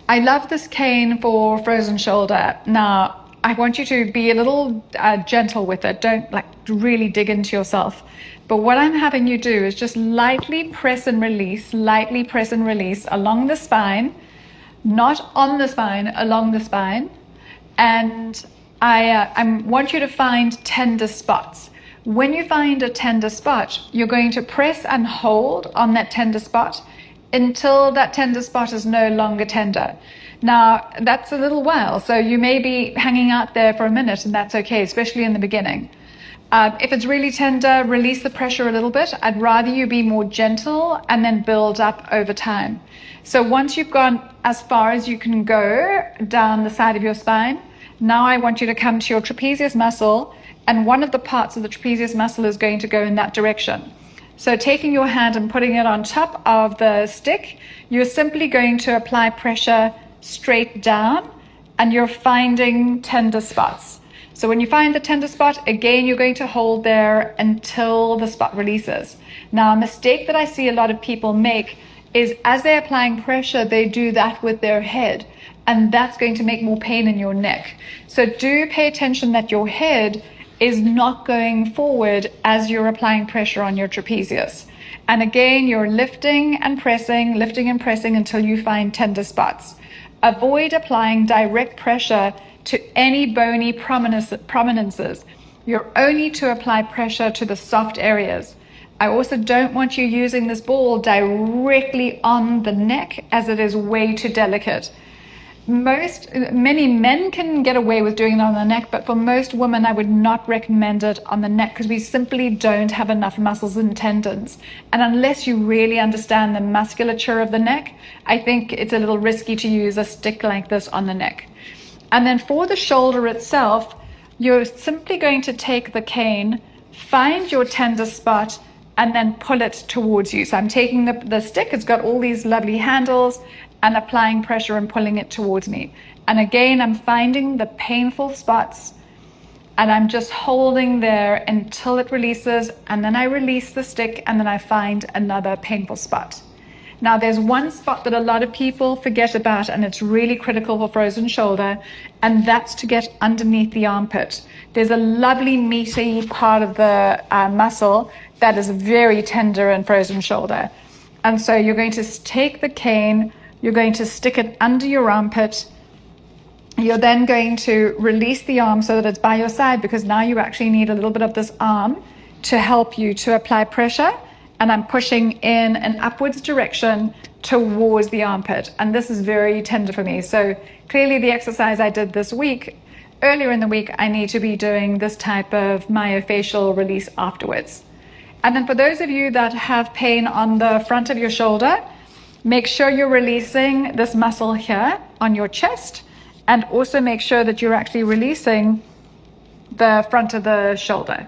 I love this cane for frozen shoulder. Now, I want you to be a little gentle with it. Don't like really dig into yourself. But what I'm having you do is just lightly press and release, lightly press and release along the spine, not on the spine, along the spine. And I want you to find tender spots. When you find a tender spot, you're going to press and hold on that tender spot until that tender spot is no longer tender. Now, that's a little while, so you may be hanging out there for a minute, and that's okay, especially in the beginning. If it's really tender, release the pressure a little bit. I'd rather you be more gentle and then build up over time. So once you've gone as far as you can go down the side of your spine, now I want you to come to your trapezius muscle, and one of the parts of the trapezius muscle is going to go in that direction. So taking your hand and putting it on top of the stick, you're simply going to apply pressure straight down, and you're finding tender spots. So when you find the tender spot, again, you're going to hold there until the spot releases. Now, a mistake that I see a lot of people make is as they're applying pressure, they do that with their head, and that's going to make more pain in your neck. So do pay attention that your head is not going forward as you're applying pressure on your trapezius. And again, you're lifting and pressing until you find tender spots. Avoid applying direct pressure to any bony prominences. You're only to apply pressure to the soft areas. I also don't want you using this ball directly on the neck, as it is way too delicate. Many men can get away with doing it on the neck, but for most women, I would not recommend it on the neck because we simply don't have enough muscles and tendons. And unless you really understand the musculature of the neck, I think it's a little risky to use a stick like this on the neck. And then for the shoulder itself, you're simply going to take the cane, find your tender spot, and then pull it towards you. So I'm taking the stick, it's got all these lovely handles, and applying pressure and pulling it towards me. And again, I'm finding the painful spots, and I'm just holding there until it releases, and then I release the stick, and then I find another painful spot. Now, there's one spot that a lot of people forget about, and it's really critical for frozen shoulder, and that's to get underneath the armpit. There's a lovely meaty part of the muscle that is very tender in frozen shoulder. And so you're going to take the cane, you're going to stick it under your armpit. You're then going to release the arm so that it's by your side, because now you actually need a little bit of this arm to help you to apply pressure. And I'm pushing in an upwards direction towards the armpit. And this is very tender for me. So clearly the exercise I did this week, earlier in the week, I need to be doing this type of myofascial release afterwards. And then for those of you that have pain on the front of your shoulder, make sure you're releasing this muscle here on your chest, and also make sure that you're actually releasing the front of the shoulder.